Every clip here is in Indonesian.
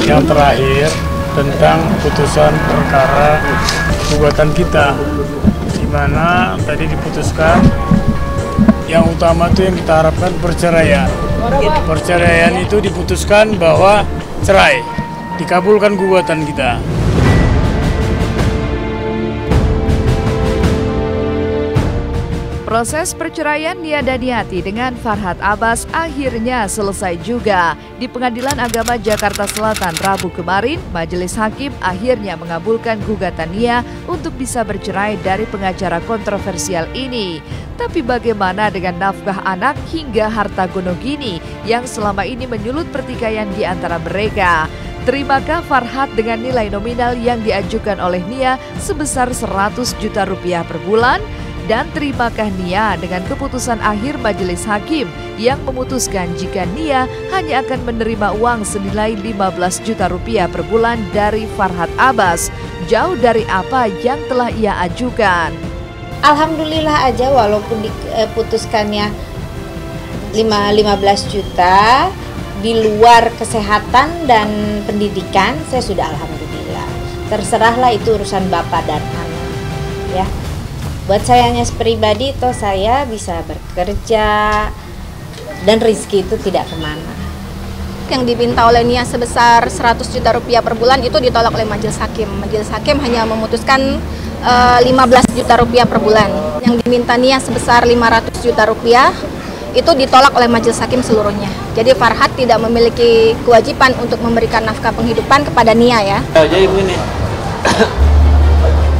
yang terakhir tentang putusan perkara gugatan kita, di mana tadi diputuskan yang utama itu yang kita harapkan perceraian. Perceraian itu diputuskan bahwa cerai, dikabulkan gugatan kita. Proses perceraian Nia Daniati dengan Farhad Abbas akhirnya selesai juga. Di Pengadilan Agama Jakarta Selatan Rabu kemarin, Majelis Hakim akhirnya mengabulkan gugatan Nia untuk bisa bercerai dari pengacara kontroversial ini. Tapi bagaimana dengan nafkah anak hingga harta gonogini yang selama ini menyulut pertikaian di antara mereka? Terimakah Farhad dengan nilai nominal yang diajukan oleh Nia sebesar 100 juta rupiah per bulan? Dan terimakah Nia dengan keputusan akhir Majelis Hakim yang memutuskan jika Nia hanya akan menerima uang senilai 15 juta rupiah per bulan dari Farhad Abbas, jauh dari apa yang telah ia ajukan? Alhamdulillah aja walaupun diputuskannya 15 juta di luar kesehatan dan pendidikan, saya sudah alhamdulillah. Terserahlah itu urusan bapak dan anak, ya. Buat saya hanya pribadi, toh saya bisa bekerja dan rezeki itu tidak kemana. Yang diminta oleh Nia sebesar 100 juta rupiah per bulan itu ditolak oleh Majelis Hakim. Majelis Hakim hanya memutuskan 15 juta rupiah per bulan. Yang diminta Nia sebesar 500 juta rupiah itu ditolak oleh Majelis Hakim seluruhnya. Jadi Farhad tidak memiliki kewajiban untuk memberikan nafkah penghidupan kepada Nia, ya. Jadi begini,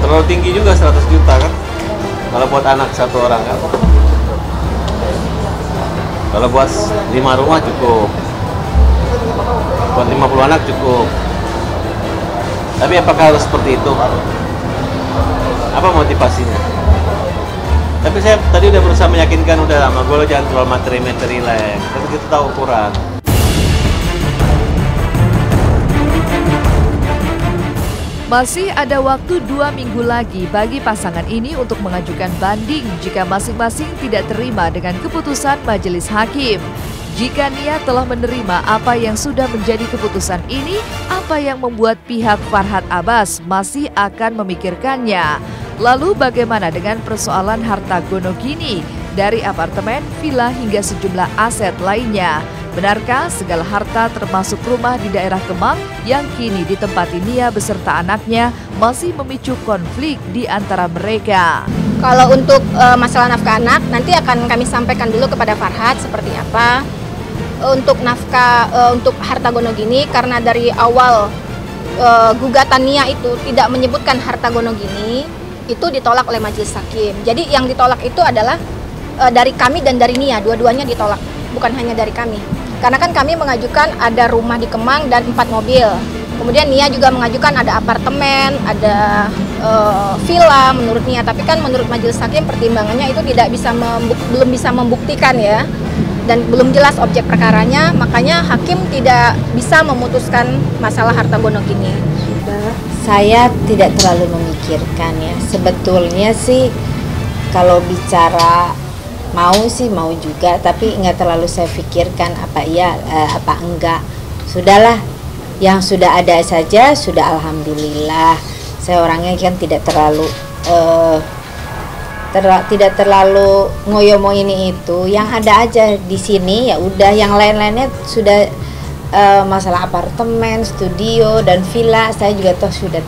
terlalu tinggi juga 100 juta kan? Kalau buat anak satu orang kan, kalau buat 5 rumah cukup, buat 50 anak cukup. Tapi apakah harus seperti itu? Apa motivasinya? Tapi saya tadi udah berusaha meyakinkan udah lama, gue jangan terlalu materi-materi lah, tapi kita tahu ukuran. Masih ada waktu 2 minggu lagi bagi pasangan ini untuk mengajukan banding jika masing-masing tidak terima dengan keputusan Majelis Hakim. Jika Nia telah menerima apa yang sudah menjadi keputusan ini, apa yang membuat pihak Farhad Abbas masih akan memikirkannya? Lalu bagaimana dengan persoalan harta gonogini dari apartemen, villa hingga sejumlah aset lainnya? Benarkah segala harta termasuk rumah di daerah Kemang yang kini ditempati Nia beserta anaknya masih memicu konflik di antara mereka? Kalau untuk masalah nafkah anak, nanti akan kami sampaikan dulu kepada Farhad seperti apa. Untuk nafkah, untuk harta gonogini, karena dari awal gugatan Nia itu tidak menyebutkan harta gonogini, itu ditolak oleh Majelis Hakim. Jadi yang ditolak itu adalah dari kami dan dari Nia, dua-duanya ditolak, bukan hanya dari kami. Karena kan kami mengajukan ada rumah di Kemang dan 4 mobil. Kemudian Nia juga mengajukan ada apartemen, ada villa menurut Nia. Tapi kan menurut Majelis Hakim pertimbangannya itu belum bisa membuktikan, ya. Dan belum jelas objek perkaranya, makanya hakim tidak bisa memutuskan masalah harta gonogini. Saya tidak terlalu memikirkan, ya. Sebetulnya sih kalau bicara mau sih mau juga, tapi nggak terlalu saya pikirkan apa iya apa enggak. Sudahlah, yang sudah ada saja sudah alhamdulillah. Saya orangnya kan tidak terlalu tidak terlalu ngoyomo ini itu. Yang ada aja di sini ya udah, yang lain-lainnya sudah masalah apartemen, studio dan villa saya juga toh sudah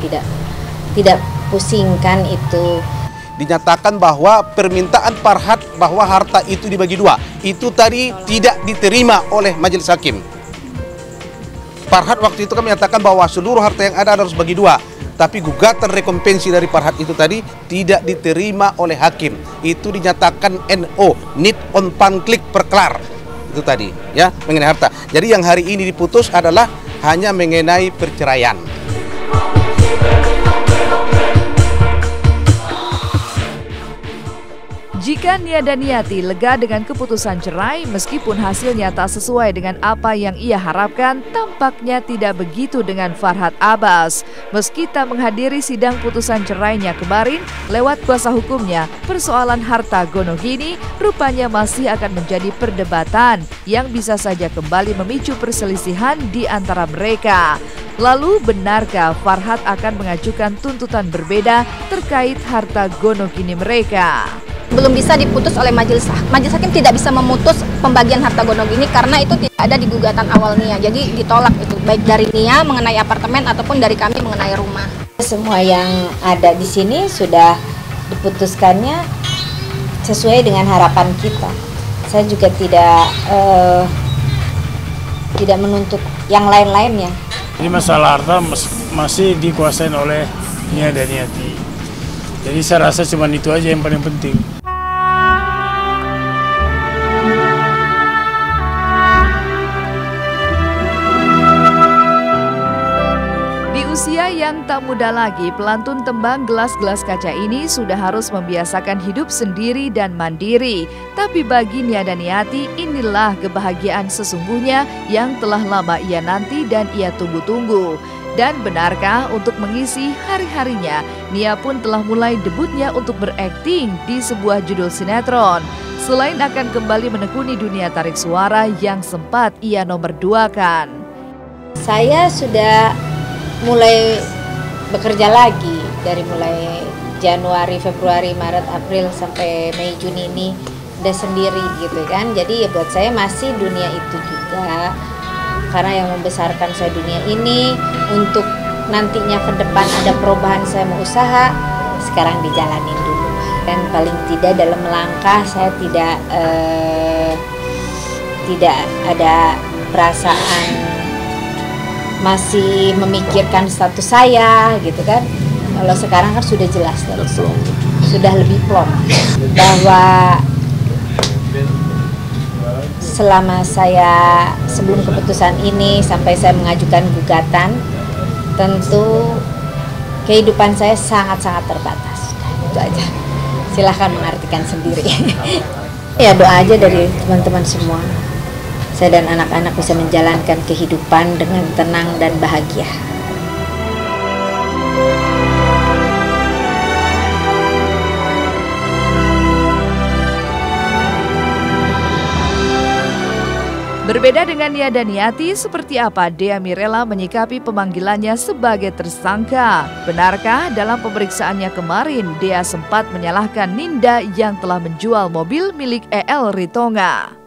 tidak pusingkan itu. Dinyatakan bahwa permintaan Farhad bahwa harta itu dibagi 2 itu tadi tidak diterima oleh Majelis Hakim. Farhad waktu itu kan menyatakan bahwa seluruh harta yang ada harus bagi 2, tapi gugatan rekompensi dari Farhad itu tadi tidak diterima oleh hakim. Itu dinyatakan NO, need on panklik perklar itu tadi, ya, mengenai harta. Jadi yang hari ini diputus adalah hanya mengenai perceraian. Jika Nia Daniati lega dengan keputusan cerai meskipun hasilnya tak sesuai dengan apa yang ia harapkan, tampaknya tidak begitu dengan Farhad Abbas. Meski tak menghadiri sidang putusan cerainya kemarin, lewat kuasa hukumnya, persoalan harta gonogini rupanya masih akan menjadi perdebatan yang bisa saja kembali memicu perselisihan di antara mereka. Lalu benarkah Farhad akan mengajukan tuntutan berbeda terkait harta gonogini mereka? Belum bisa diputus oleh majelis hakim, tidak bisa memutus pembagian harta gonogini karena itu tidak ada di gugatan awal Nia. Jadi ditolak itu, baik dari Nia mengenai apartemen ataupun dari kami mengenai rumah. Semua yang ada di sini sudah diputuskannya sesuai dengan harapan kita. Saya juga tidak menuntut yang lain-lainnya. Ini masalah harta masih dikuasain oleh Nia Daniati. Jadi saya rasa cuma itu aja yang paling penting. Di usia yang tak muda lagi, pelantun tembang gelas-gelas kaca ini sudah harus membiasakan hidup sendiri dan mandiri. Tapi bagi Nia Daniati, inilah kebahagiaan sesungguhnya yang telah lama ia nanti dan ia tunggu-tunggu. Dan benarkah untuk mengisi hari-harinya, Nia pun telah mulai debutnya untuk berakting di sebuah judul sinetron. Selain akan kembali menekuni dunia tarik suara yang sempat ia nomor 2-kan. Saya sudah mulai bekerja lagi dari mulai Januari, Februari, Maret, April sampai Mei, Juni ini udah sendiri gitu kan. Jadi ya buat saya masih dunia itu juga. Karena yang membesarkan saya dunia ini, untuk nantinya ke depan ada perubahan saya mau usaha, sekarang dijalanin dulu. Dan paling tidak dalam melangkah saya tidak ada perasaan masih memikirkan status saya gitu kan. Kalau sekarang kan sudah jelas, sudah lebih plong bahwa selama saya sebelum keputusan ini sampai saya mengajukan gugatan, tentu kehidupan saya sangat-sangat terbatas. Itu aja. Silahkan mengartikan sendiri. Ya doa aja dari teman-teman semua. Saya dan anak-anak bisa menjalankan kehidupan dengan tenang dan bahagia. Berbeda dengan Nia Daniati, seperti apa Dea Mirela menyikapi pemanggilannya sebagai tersangka? Benarkah dalam pemeriksaannya kemarin Dea sempat menyalahkan Ninda yang telah menjual mobil milik EL Ritonga?